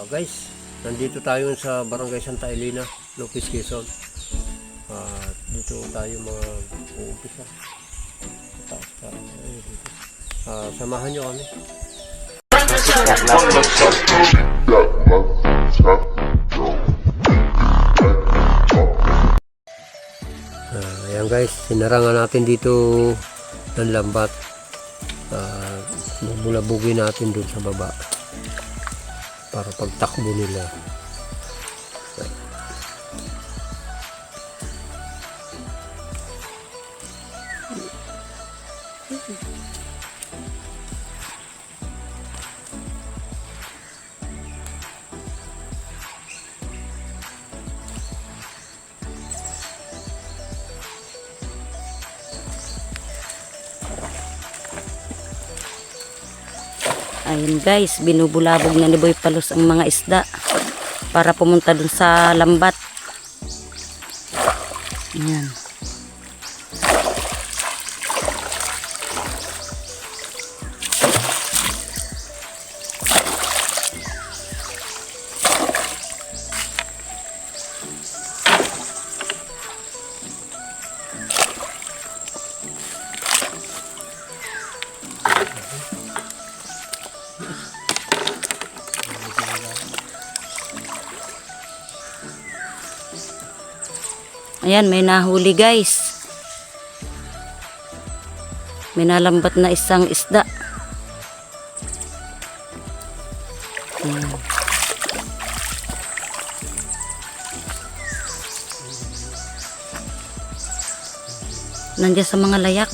Guys, nandito tayo sa Barangay Santa Elena, Lopez, Quezon. Dito tayo mga uumpisa. Samahan nyo kami. Ayan guys, sinarangan natin dito ng lambat. Bubulabugin natin dun sa baba para pagtakbo nila. Ayun guys, binubulabog na ni Boy Palos ang mga isda para pumunta dun sa lambat. Ayan. Ayan, may nahuli guys. May nalambat na isang isda. Ayan. Nandiyan sa mga layak.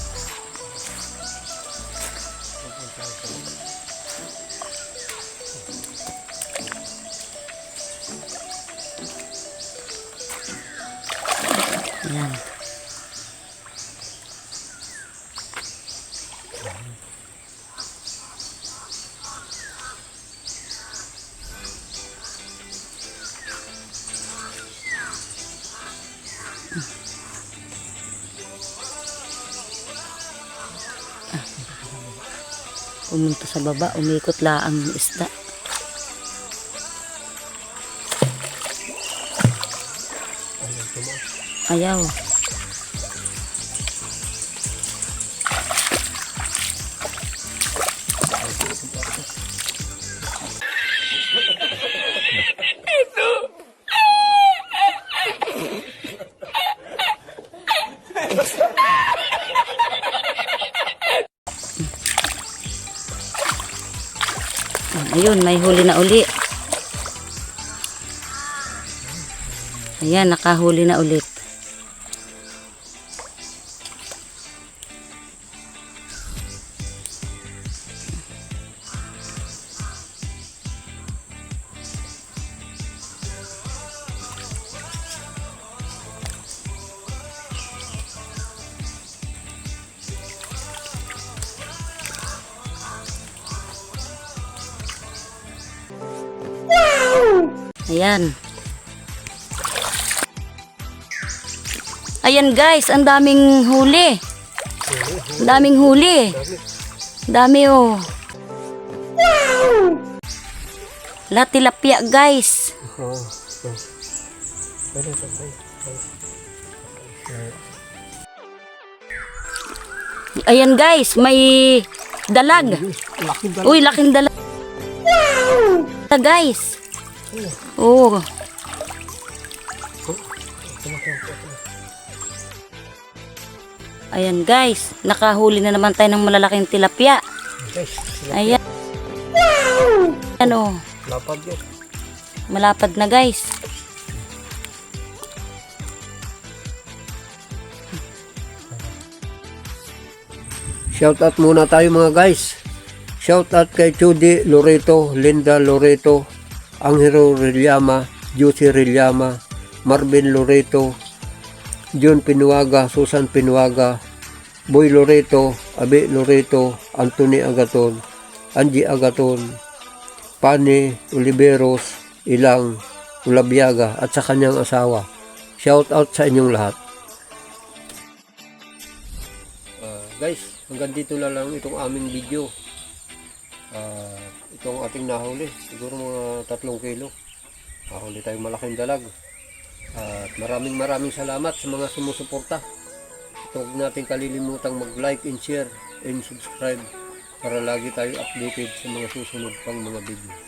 Ayan. Pumunta sa baba, umikot laang isda. Ayaw. Ayun, may huli na uli. Ayan, nakahuli na ulit. Ayan. Ayan guys, ang daming huli. Ang daming huli. Dami oh. Lahat tilapia guys. Ayan guys, may dalag. Uy, laking dalag. Guys. Oh. Ayan guys, nakahuli na naman tayo ng malalaking tilapia. Ayan. Ano? Lapad yun. Malapad na guys. Shout out muna tayo mga guys. Shout out kay Judy Loreto, Linda Loreto, Angelo Rillama, Josie Rillama, Marvin Loreto, John Pinuaga, Susan Pinuaga, Boy Loreto, Abe Loreto, Anthony Agaton, Angie Agaton, Pani Oliveros, Ilang Ulabiaga at sa kanyang asawa. Shout out sa inyong lahat. Guys, hanggang dito na lang itong aming video. Ito itong ating nahuli. Siguro mga 3 kilo. Nahuli tayong malaking dalag. At maraming salamat sa mga sumusuporta. Huwag natin kalilimutang mag-like and share and subscribe para lagi tayo updated sa mga susunod pang mga video.